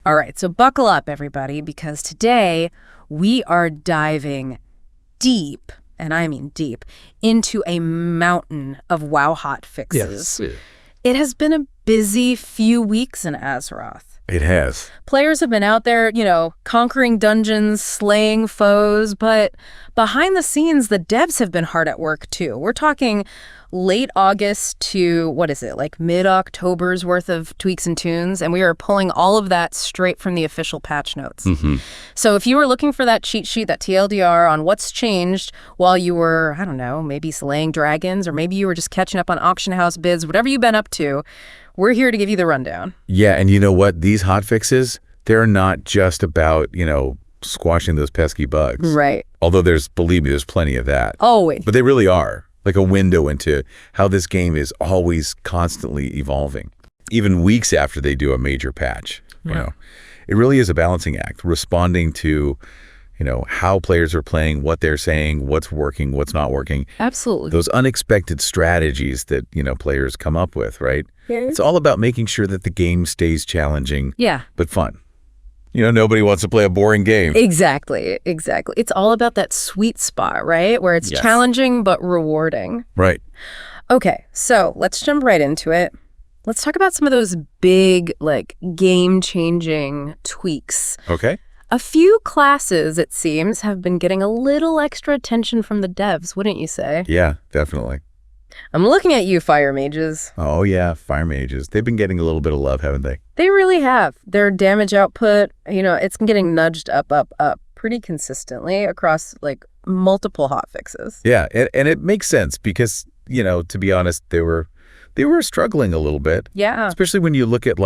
All right, so buckle up, everybody, because today we are diving deep, and I mean deep, into a mountain of WoW hot fixes. Yes. It has been a busy few weeks in Azeroth. It has. Players have been out there, conquering dungeons, slaying foes, but behind the scenes, the devs have been hard at work too. We're talking late August to, mid-October's worth of tweaks and tunes, and we are pulling all of that straight from the official patch notes. Mm-hmm. So if you were looking for that cheat sheet, that TLDR on what's changed while you were, I don't know, maybe slaying dragons, or maybe you were just catching up on auction house bids, whatever you've been up to, we're here to give you the rundown. Yeah, and you know what? These hotfixes, they're not just about, squashing those pesky bugs. Right. Although believe me, there's plenty of that. Always. But they really are like a window into how this game is always constantly evolving. Even weeks after they do a major patch, it really is a balancing act, responding to, how players are playing, what they're saying, what's working, what's not working. Absolutely. Those unexpected strategies that, players come up with, right? Yeah. It's all about making sure that the game stays challenging, but fun. Nobody wants to play a boring game. Exactly. It's all about that sweet spot, right? Where it's challenging but rewarding. Right. Okay, so let's jump right into it. Let's talk about some of those big, game-changing tweaks. Okay. A few classes, it seems, have been getting a little extra attention from the devs, wouldn't you say? Yeah, definitely. I'm looking at you, fire mages. Oh, yeah, fire mages. They've been getting a little bit of love, haven't they? They really have. Their damage output, it's getting nudged up pretty consistently across, multiple hotfixes. Yeah, and it makes sense because, to be honest, they were struggling a little bit. Yeah. Especially when you look at,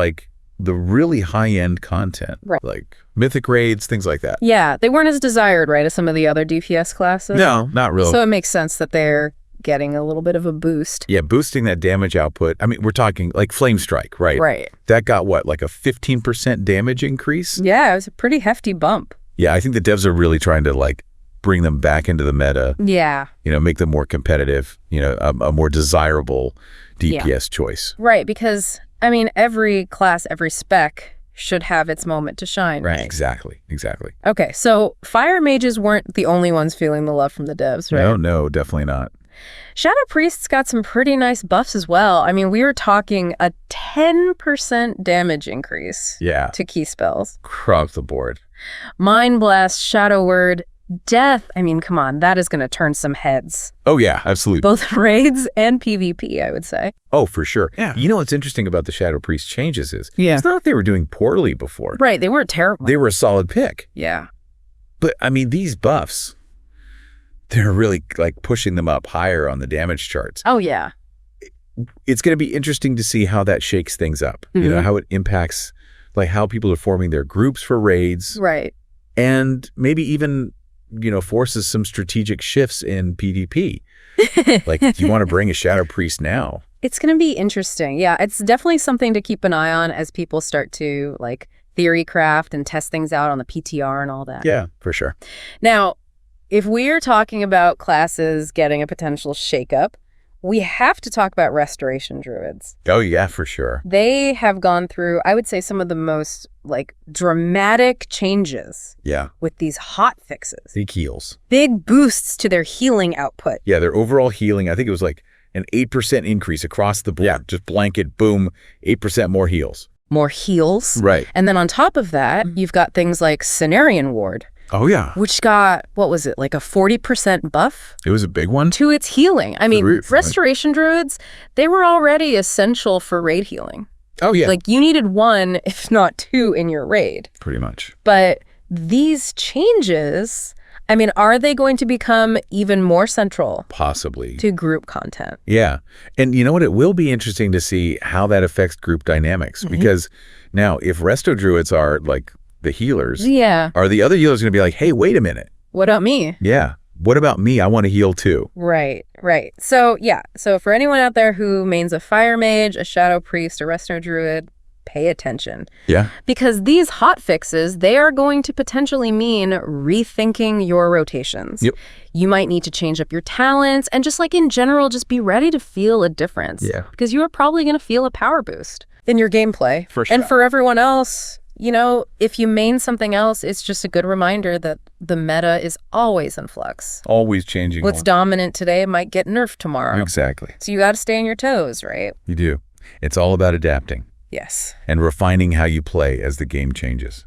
the really high-end content. Right. Like mythic raids, things like that. Yeah, they weren't as desired, right, as some of the other DPS classes. No, not really. So it makes sense that they're getting a little bit of a boost. Yeah, boosting that damage output. I mean, we're talking Flame Strike, right? Right. That got what, a 15% damage increase? Yeah, it was a pretty hefty bump. Yeah, I think the devs are really trying to bring them back into the meta. Yeah. Make them more competitive, a more desirable DPS choice. Right, because, every class, every spec should have its moment to shine, right? Exactly. Okay, so fire mages weren't the only ones feeling the love from the devs, right? No, definitely not. Shadow Priests got some pretty nice buffs as well. We were talking a 10% damage increase to key spells. Across the board. Mind Blast, Shadow Word, Death. Come on, that is going to turn some heads. Oh, yeah, absolutely. Both raids and PvP, I would say. Oh, for sure. Yeah. What's interesting about the Shadow Priest changes is it's not that they were doing poorly before. Right, they weren't terrible. They were a solid pick. Yeah. But, these buffs, they're really pushing them up higher on the damage charts. Oh, yeah. It's going to be interesting to see how that shakes things up. Mm-hmm. How it impacts how people are forming their groups for raids. Right. And maybe even, forces some strategic shifts in PvP. Do you want to bring a Shadow Priest now? It's going to be interesting. Yeah, it's definitely something to keep an eye on as people start to theory craft and test things out on the PTR and all that. Yeah, for sure. Now, if we're talking about classes getting a potential shakeup, we have to talk about Restoration Druids. Oh, yeah, for sure. They have gone through, I would say, some of the most, dramatic changes. Yeah. With these hot fixes. Big heals. Big boosts to their healing output. Yeah, their overall healing, I think it was an 8% increase across the board. Yeah. Just blanket, boom, 8% more heals. More heals. Right. And then on top of that, you've got things like Cenarian Ward. Oh, yeah. Which got, what was it, a 40% buff? It was a big one. To its healing. Restoration Druids, they were already essential for raid healing. Oh, yeah. You needed one, if not two, in your raid. Pretty much. But these changes, are they going to become even more central? Possibly. To group content. Yeah. And you know what? It will be interesting to see how that affects group dynamics. Mm-hmm. Because now, if Resto Druids are, the healers, are the other healers going to be hey, wait a minute. What about me? Yeah. What about me? I want to heal too. Right. So, So for anyone out there who mains a Fire Mage, a Shadow Priest, a Resto Druid, pay attention. Yeah. Because these hot fixes, they are going to potentially mean rethinking your rotations. Yep. You might need to change up your talents and just in general, just be ready to feel a difference. Yeah. Because you are probably going to feel a power boost in your gameplay. For sure. And for everyone else, if you main something else, it's just a good reminder that the meta is always in flux. Always changing. What's dominant today might get nerfed tomorrow. Exactly. So you got to stay on your toes, right? You do. It's all about adapting. Yes. And refining how you play as the game changes.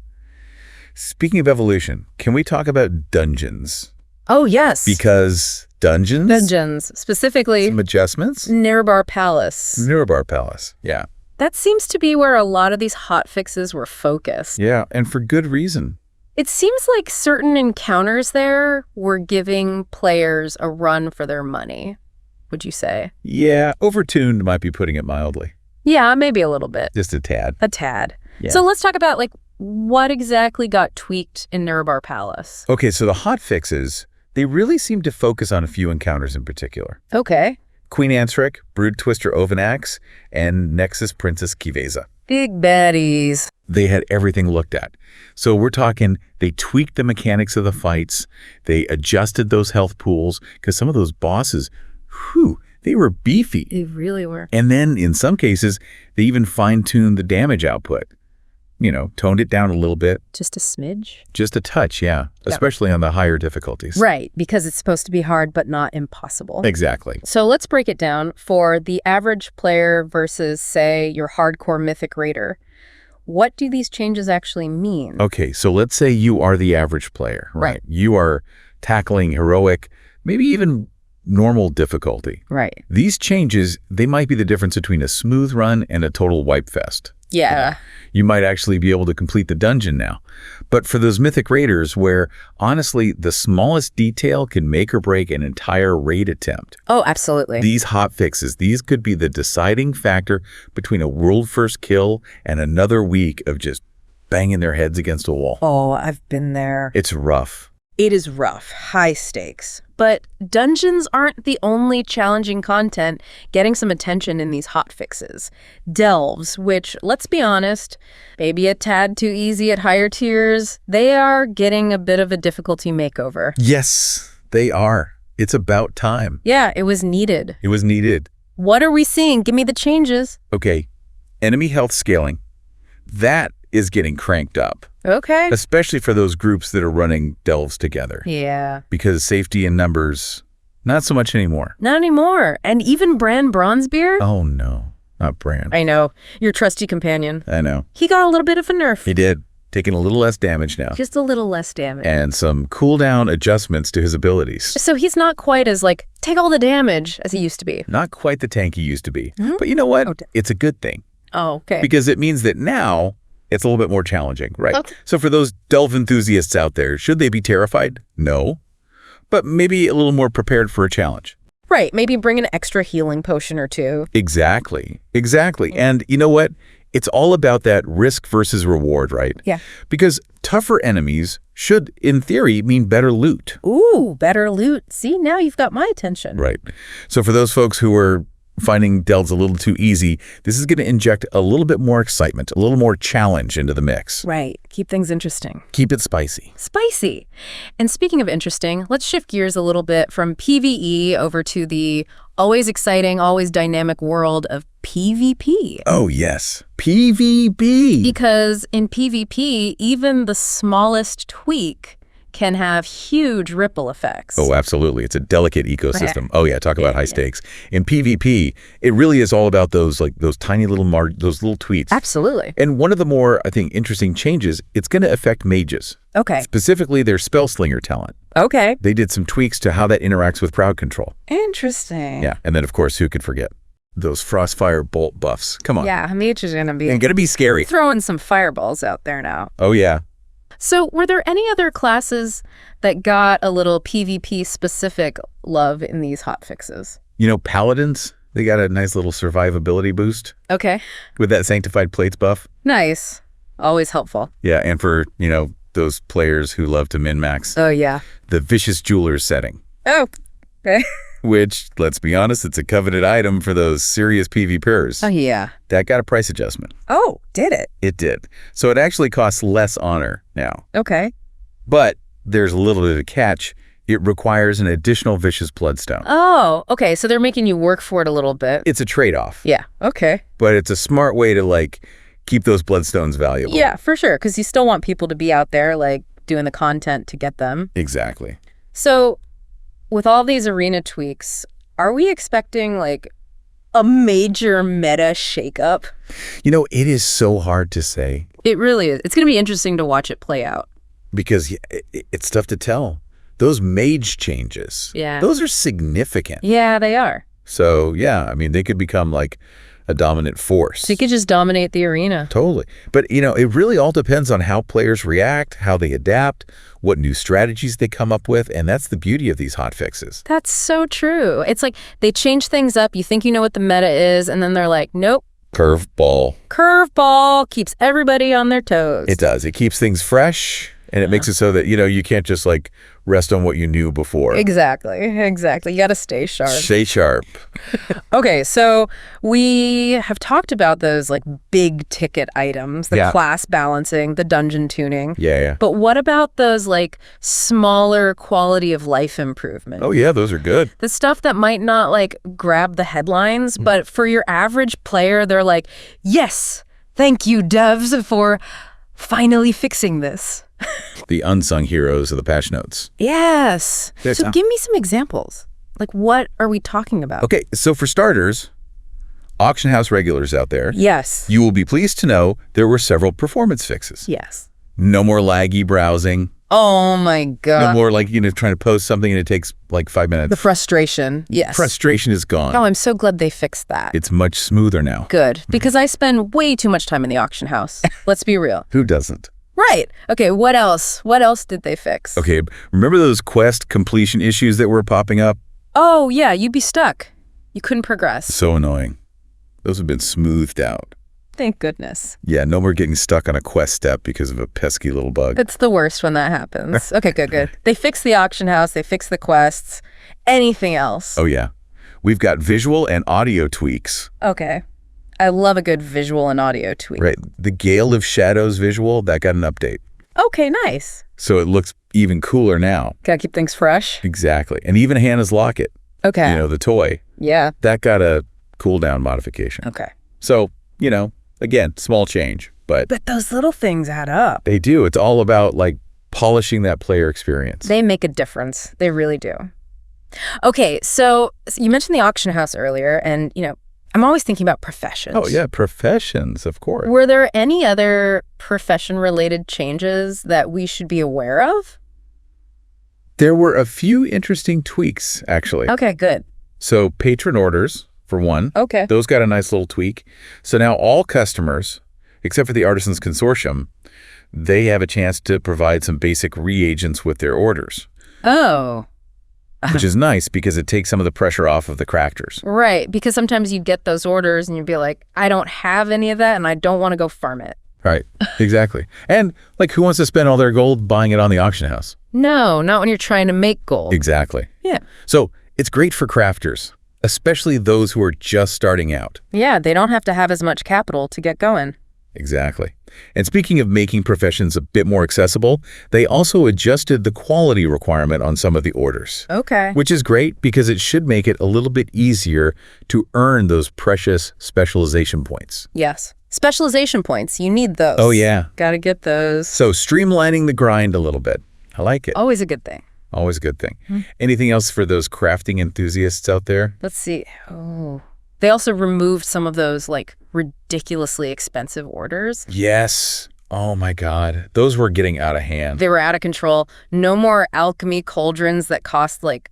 Speaking of evolution, can we talk about dungeons? Oh, yes. Because dungeons, specifically some adjustments? Nerebar Palace. Nerebar Palace, yeah. That seems to be where a lot of these hotfixes were focused. Yeah, and for good reason. It seems like certain encounters there were giving players a run for their money, would you say? Yeah, overtuned might be putting it mildly. Yeah, maybe a little bit. Just a tad. A tad. Yeah. So let's talk about, what exactly got tweaked in Nerebar Palace? Okay, so the hotfixes, they really seem to focus on a few encounters in particular. Okay. Queen Ansric, Brood Twister Ovanax, and Nexus Princess Kiveza. Big baddies. They had everything looked at. So we're talking, they tweaked the mechanics of the fights, they adjusted those health pools, because some of those bosses, they were beefy. They really were. And then, in some cases, they even fine-tuned the damage output. Toned it down a little bit. Just a smidge? Just a touch, yeah. Especially on the higher difficulties. Right, because it's supposed to be hard but not impossible. Exactly. So let's break it down for the average player versus, say, your hardcore mythic raider. What do these changes actually mean? Okay, so let's say you are the average player, right? You are tackling heroic, maybe even normal difficulty. Right. These changes, they might be the difference between a smooth run and a total wipe fest. Yeah. You might actually be able to complete the dungeon now. But for those mythic raiders where, honestly, the smallest detail can make or break an entire raid attempt. Oh, absolutely. These hotfixes, these could be the deciding factor between a world-first kill and another week of just banging their heads against a wall. Oh, I've been there. It's rough. It is rough, high stakes. But dungeons aren't the only challenging content getting some attention in these hotfixes. Delves, which, let's be honest, maybe a tad too easy at higher tiers, they are getting a bit of a difficulty makeover. Yes, they are. It's about time. Yeah, it was needed. It was needed. What are we seeing? Give me the changes. Okay, enemy health scaling. That is getting cranked up. Okay. Especially for those groups that are running delves together. Yeah. Because safety in numbers, not so much anymore. Not anymore. And even Bran Bronzebeard? Oh, no. Not Bran. I know. Your trusty companion. I know. He got a little bit of a nerf. He did. Taking a little less damage now. Just a little less damage. And some cooldown adjustments to his abilities. So he's not quite as, take all the damage as he used to be. Not quite the tank he used to be. But you know what? It's a good thing. Oh, okay. Because it means that now it's a little bit more challenging, right? Okay. So for those delve enthusiasts out there, should they be terrified? No. But maybe a little more prepared for a challenge. Right. Maybe bring an extra healing potion or two. Exactly. Exactly. And you know what? It's all about that risk versus reward, right? Yeah. Because tougher enemies should, in theory, mean better loot. Ooh, better loot. See, now you've got my attention. Right. So for those folks who are finding delves a little too easy, this is going to inject a little bit more excitement, a little more challenge into the mix. Right. Keep things interesting. Keep it spicy. Spicy. And speaking of interesting, let's shift gears a little bit from PvE over to the always exciting, always dynamic world of PvP. Oh, yes. PvP. Because in PvP, even the smallest tweak can have huge ripple effects. Oh, absolutely. It's a delicate ecosystem. Oh, yeah. Talk about high stakes. In PvP, it really is all about those tiny little those little tweets. Absolutely. And one of the more, I think, interesting changes, it's going to affect mages. Okay. Specifically, their Spellslinger talent. Okay. They did some tweaks to how that interacts with crowd control. Interesting. Yeah. And then, of course, who could forget? Those Frostfire Bolt buffs. Come on. Yeah, Mage is going to be... And going to be scary. Throwing some fireballs out there now. Oh, yeah. So were there any other classes that got a little PvP-specific love in these hotfixes? Paladins, they got a nice little survivability boost. Okay. With that Sanctified Plates buff. Nice. Always helpful. Yeah, and for, those players who love to min-max. Oh, yeah. The Vicious Jewelers setting. Oh, okay. Which, let's be honest, it's a coveted item for those serious PvPers. Oh, yeah. That got a price adjustment. Oh, did it? It did. So it actually costs less honor now. Okay. But there's a little bit of a catch. It requires an additional Vicious Bloodstone. Oh, okay. So they're making you work for it a little bit. It's a trade-off. Yeah. Okay. But it's a smart way to, keep those bloodstones valuable. Yeah, for sure, because you still want people to be out there, like, doing the content to get them. Exactly. So, with all these arena tweaks, are we expecting, like, a major meta shakeup? It is so hard to say. It really is. It's going to be interesting to watch it play out. Because it's tough to tell. Those mage changes, those are significant. Yeah, they are. So, yeah, I mean, they could become like a dominant force. So you could just dominate the arena. Totally. But, it really all depends on how players react, how they adapt, what new strategies they come up with, and that's the beauty of these hot fixes. That's so true. It's like they change things up, you think you know what the meta is, and then they're like, nope. Curveball. Curveball keeps everybody on their toes. It does. It keeps things fresh, and it makes it so that, you can't just like rest on what you knew before. Exactly. You got to stay sharp. Stay sharp. Okay, so we have talked about those like big ticket items, the class balancing, the dungeon tuning. Yeah. But what about those like smaller quality of life improvements? Oh, yeah, those are good. The stuff that might not like grab the headlines, but for your average player, they're like, yes, thank you, devs, for finally fixing this. The unsung heroes of the patch notes. Yes. So give me some examples. Like, what are we talking about? Okay, so for starters, auction house regulars out there. Yes. You will be pleased to know there were several performance fixes. Yes. No more laggy browsing. Oh my God. No more like, trying to post something and it takes like 5 minutes. The frustration. Yes. Frustration is gone. Oh, I'm so glad they fixed that. It's much smoother now. Good. Because I spend way too much time in the auction house. Let's be real. Who doesn't? Right. Okay, what else? What else did they fix? Okay, remember those quest completion issues that were popping up? Oh, yeah, you'd be stuck. You couldn't progress. So annoying. Those have been smoothed out. Thank goodness. Yeah, no more getting stuck on a quest step because of a pesky little bug. It's the worst when that happens. Okay, good. They fixed the auction house. They fixed the quests. Anything else? Oh, yeah. We've got visual and audio tweaks. Okay. I love a good visual and audio tweak. Right. The Gale of Shadows visual, that got an update. Okay, nice. So it looks even cooler now. Gotta keep things fresh. Exactly. And even Hannah's Locket. Okay. The toy. Yeah. That got a cooldown modification. Okay. So, again, small change, but those little things add up. they do. It's all about like polishing that player experience. They make a difference. They really do. Okay, so you mentioned the auction house earlier, and, I'm always thinking about professions. Oh, yeah, professions, of course. Were there any other profession-related changes that we should be aware of? There were a few interesting tweaks, actually. Okay, good. So patron orders, for one. Okay. Those got a nice little tweak. So now all customers, except for the Artisans Consortium, they have a chance to provide some basic reagents with their orders. Oh. Which is nice because it takes some of the pressure off of the crafters. Right, because sometimes you get those orders and you'd be like, I don't have any of that and I don't want to go farm it. Right, exactly. And like, who wants to spend all their gold buying it on the auction house? No, not when you're trying to make gold. Exactly. Yeah. So it's great for crafters, especially those who are just starting out. Yeah, they don't have to have as much capital to get going. Exactly. And speaking of making professions a bit more accessible, they also adjusted the quality requirement on some of the orders. Okay. Which is great because it should make it a little bit easier to earn those precious specialization points. Yes. Specialization points. You need those. Oh, yeah. Gotta get those. So streamlining the grind a little bit. I like it. Always a good thing. Always a good thing. Anything else for those crafting enthusiasts out there? Let's see. Oh. They also removed some of those like ridiculously expensive orders. Yes. Oh my God. Those were getting out of hand. They were out of control. No more alchemy cauldrons that cost like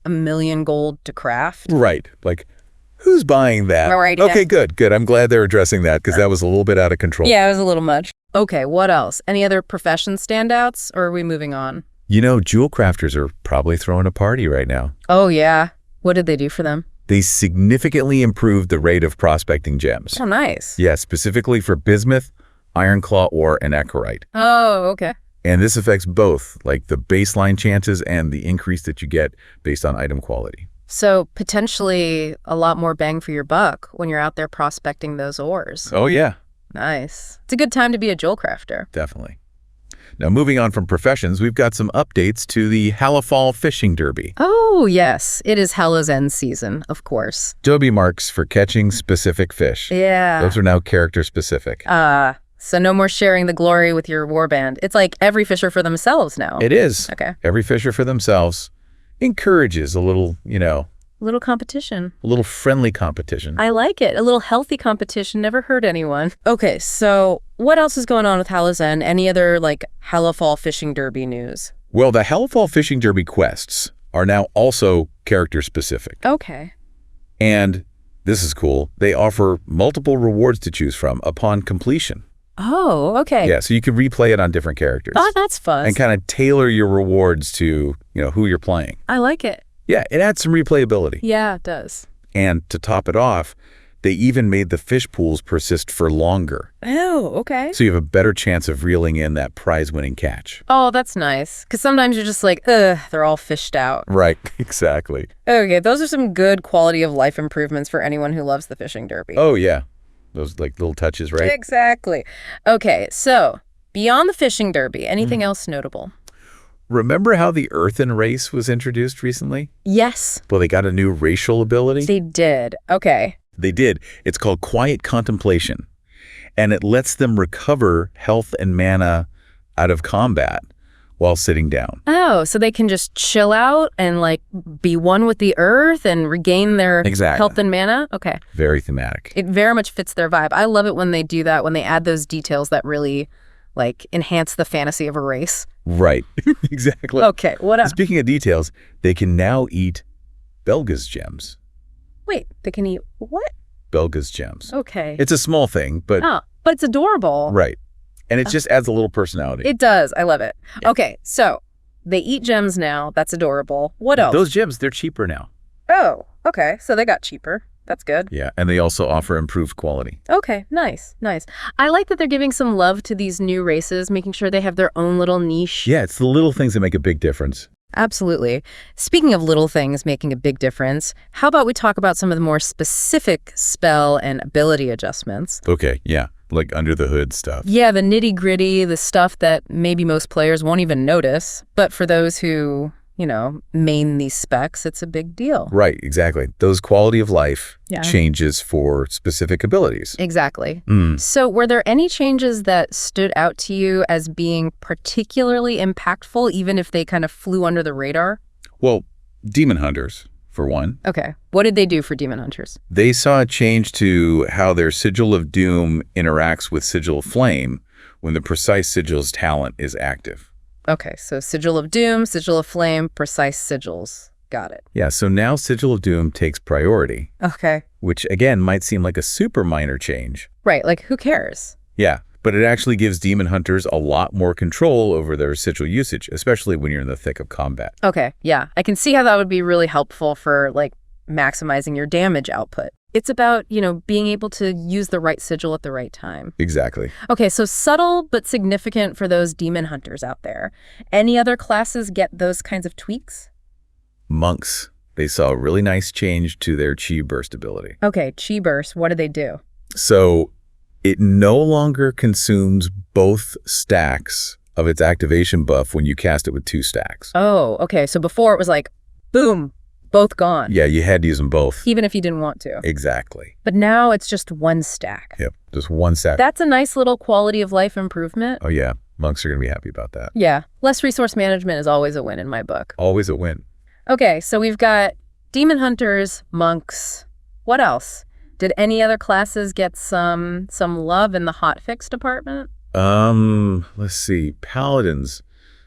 1 million gold to craft. Right. Like, who's buying that? Right. Okay, good. I'm glad they're addressing that because that was a little bit out of control. Yeah, it was a little much. Okay, what else? Any other profession standouts or are we moving on? Jewel crafters are probably throwing a party right now. Oh, yeah. What did they do for them? They significantly improved the rate of prospecting gems. Oh, nice. Yeah, specifically for bismuth, ironclaw ore, and echorite. Oh, okay. And this affects both, like the baseline chances and the increase that you get based on item quality. So potentially a lot more bang for your buck when you're out there prospecting those ores. Oh, yeah. Nice. It's a good time to be a jewel crafter. Definitely. Now, moving on from professions, we've got some updates to the Hallowfall Fishing Derby. Oh, yes. It is Hallow's End season, of course. Derby marks for catching specific fish. Yeah. Those are now character-specific. So no more sharing the glory with your warband. It's like every fisher for themselves now. It is. Okay. Every fisher for themselves encourages a little, Little competition. a little friendly competition. I like it. A little healthy competition never hurt anyone. Okay, so what else is going on with Hallow's End? Any other, Hallowfall Fishing Derby news? Well, the Hallowfall Fishing Derby quests are now also character-specific. Okay. And this is cool. They offer multiple rewards to choose from upon completion. Oh, okay. Yeah, so you can replay it on different characters. Oh, that's fun. And kind of tailor your rewards to, who you're playing. I like it. Yeah, it adds some replayability. Yeah, it does. And to top it off, they even made the fish pools persist for longer. Oh, okay. So you have a better chance of reeling in that prize-winning catch. Oh, that's nice. Because sometimes you're just like, ugh, they're all fished out. Right, exactly. Okay, those are some good quality of life improvements for anyone who loves the fishing derby. Oh, yeah. Those little touches, right? Exactly. Okay, so beyond the fishing derby, anything else notable? Remember how the earthen race was introduced recently? Yes. Well, they got a new racial ability. They did. Okay. They did. It's called Quiet Contemplation, and it lets them recover health and mana out of combat while sitting down. Oh, so they can just chill out and be one with the earth and regain their health and mana? Okay. Very thematic. It very much fits their vibe. I love it when they do that, when they add those details that really enhance the fantasy of a race. Right. Exactly. Okay, what else? Speaking of details, they can now eat Belga's gems. Wait, they can eat what? Belga's gems. Okay. It's a small thing, but... Oh, but it's adorable. Right. And it just adds a little personality. It does. I love it. Yeah. Okay, so they eat gems now. That's adorable. What else? Those gems, they're cheaper now. Oh, okay. So they got cheaper. That's good. Yeah, and they also offer improved quality. Okay, nice, nice. I like that they're giving some love to these new races, making sure they have their own little niche. Yeah, it's the little things that make a big difference. Absolutely. Speaking of little things making a big difference, how about we talk about some of the more specific spell and ability adjustments? Okay, yeah, like under the hood stuff. Yeah, the nitty-gritty, the stuff that maybe most players won't even notice. But for those who, main these specs, it's a big deal. Right, exactly. Those quality of life Yeah. changes for specific abilities. Exactly. So were there any changes that stood out to you as being particularly impactful, even if they kind of flew under the radar? Well, demon hunters, for one. Okay. What did they do for demon hunters? They saw a change to how their Sigil of Doom interacts with Sigil of Flame when the precise Sigil's talent is active. Okay, so Sigil of Doom, Sigil of Flame, precise sigils. Got it. Yeah, so now Sigil of Doom takes priority, Okay. which again might seem like a super minor change. Right, who cares? Yeah, but it actually gives demon hunters a lot more control over their sigil usage, especially when you're in the thick of combat. Okay, yeah. I can see how that would be really helpful for, maximizing your damage output. It's about, being able to use the right sigil at the right time. Exactly. Okay, so subtle but significant for those demon hunters out there. Any other classes get those kinds of tweaks? Monks. They saw a really nice change to their Chi Burst ability. Okay, Chi Burst, what do they do? So it no longer consumes both stacks of its activation buff when you cast it with 2 stacks. Oh, okay, so before it was boom, both gone. Yeah, you had to use them both. Even if you didn't want to. Exactly. But now it's just 1 stack. Yep, just 1 stack. That's a nice little quality of life improvement. Oh yeah, monks are going to be happy about that. Yeah, less resource management is always a win in my book. Always a win. Okay, so we've got demon hunters, monks. What else? Did any other classes get some love in the hotfix department? Let's see. Paladins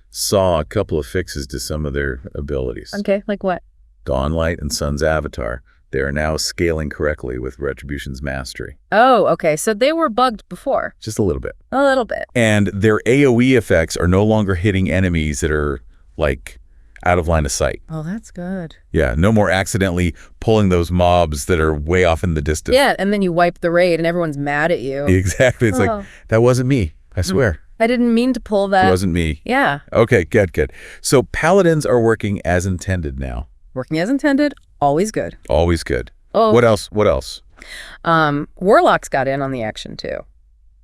saw a couple of fixes to some of their abilities. Okay, like what? Dawnlight and Sun's Avatar. They are now scaling correctly with Retribution's Mastery. Oh, okay, so they were bugged before. Just a little bit. A little bit. And their AoE effects are no longer hitting enemies that are, out of line of sight. Oh, that's good. Yeah, no more accidentally pulling those mobs that are way off in the distance. Yeah, and then you wipe the raid and everyone's mad at you. Exactly. It's that wasn't me. I swear. I didn't mean to pull that. It wasn't me. Yeah. Okay, good. So Paladins are working as intended now. Working as intended, always good. Always good. Oh. What else? Warlocks got in on the action too.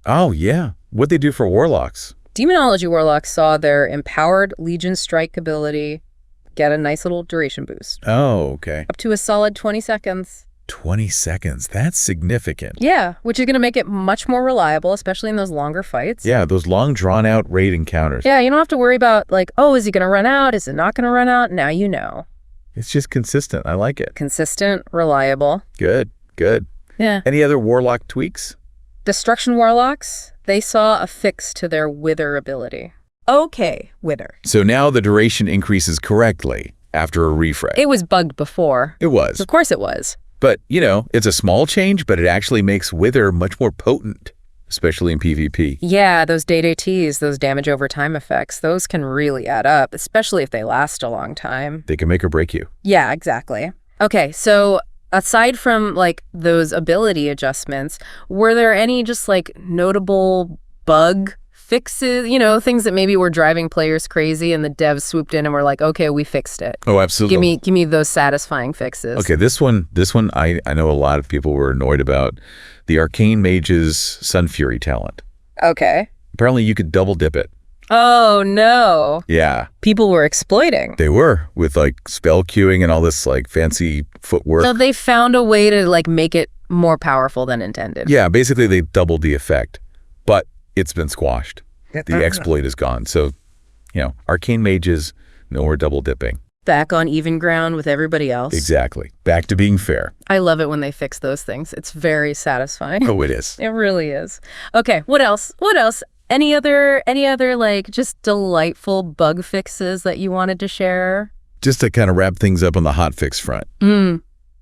Oh, yeah. What'd they do for Warlocks? Demonology Warlocks saw their Empowered Legion Strike ability get a nice little duration boost. Oh, okay. Up to a solid 20 seconds. 20 seconds. That's significant. Yeah, which is going to make it much more reliable, especially in those longer fights. Yeah, those long, drawn-out raid encounters. Yeah, you don't have to worry about, like, oh, is he going to run out? Is it not going to run out? Now you know. It's just consistent. I like it. Consistent, reliable. Good, good. Yeah. Any other Warlock tweaks? Destruction Warlocks, they saw a fix to their Wither ability. Okay, Wither. So now the duration increases correctly after a refresh. It was bugged before. It was. Of course it was. But, it's a small change, but it actually makes Wither much more potent, especially in PvP. Yeah, those DDTs, those damage over time effects, those can really add up, especially if they last a long time. They can make or break you. Yeah, exactly. Okay, so aside from, like, those ability adjustments, were there any just, like, notable bug fixes, things that maybe were driving players crazy and the devs swooped in and were like, okay, we fixed it. Oh, absolutely. Give me those satisfying fixes. Okay, this one I know a lot of people were annoyed about. The Arcane Mage's Sun Fury talent. Okay. Apparently you could double dip it. Oh, no. Yeah. People were exploiting. They were, with like spell queuing and all this like fancy footwork. So they found a way to like make it more powerful than intended. Yeah, basically they doubled the effect, but it's been squashed. The exploit is gone. So, Arcane Mages, no more double dipping. Back on even ground with everybody else. Exactly. Back to being fair. I love it when they fix those things. It's very satisfying. Oh, it is. It really is. Okay, what else? What else? Any other like just delightful bug fixes that you wanted to share? Just to kind of wrap things up on the hotfix front.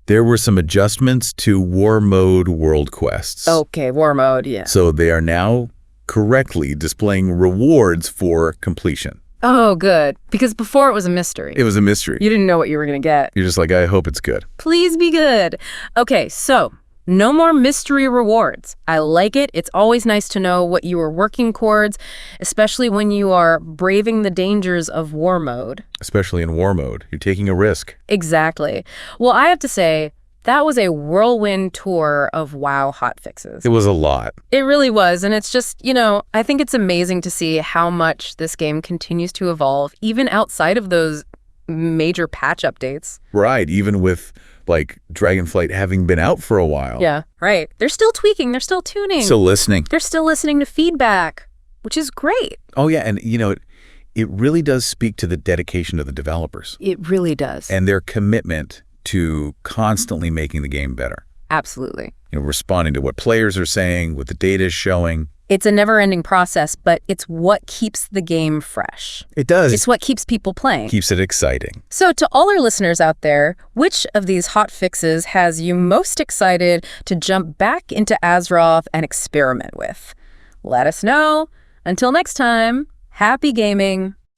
There were some adjustments to War Mode world quests. Okay, War Mode, yeah. So they are now correctly displaying rewards for completion. Oh, good. Because before it was a mystery. It was a mystery. You didn't know what you were going to get. You're just like, I hope it's good. Please be good. Okay, so no more mystery rewards. I like it. It's always nice to know what you are working towards, especially when you are braving the dangers of War Mode. Especially in War Mode. You're taking a risk. Exactly. Well, I have to say, that was a whirlwind tour of WoW hotfixes. It was a lot. It really was. And it's just, I think it's amazing to see how much this game continues to evolve, even outside of those major patch updates. Right. Even with, like, Dragonflight having been out for a while. Yeah, right. They're still tweaking. They're still tuning. Still listening. They're still listening to feedback, which is great. Oh, yeah. And, it really does speak to the dedication of the developers. It really does. And their commitment to constantly making the game better. Absolutely. Responding to what players are saying, what the data is showing. It's a never-ending process, but it's what keeps the game fresh. It does. It's what keeps people playing. Keeps it exciting. So to all our listeners out there, which of these hot fixes has you most excited to jump back into Azeroth and experiment with? Let us know. Until next time, happy gaming.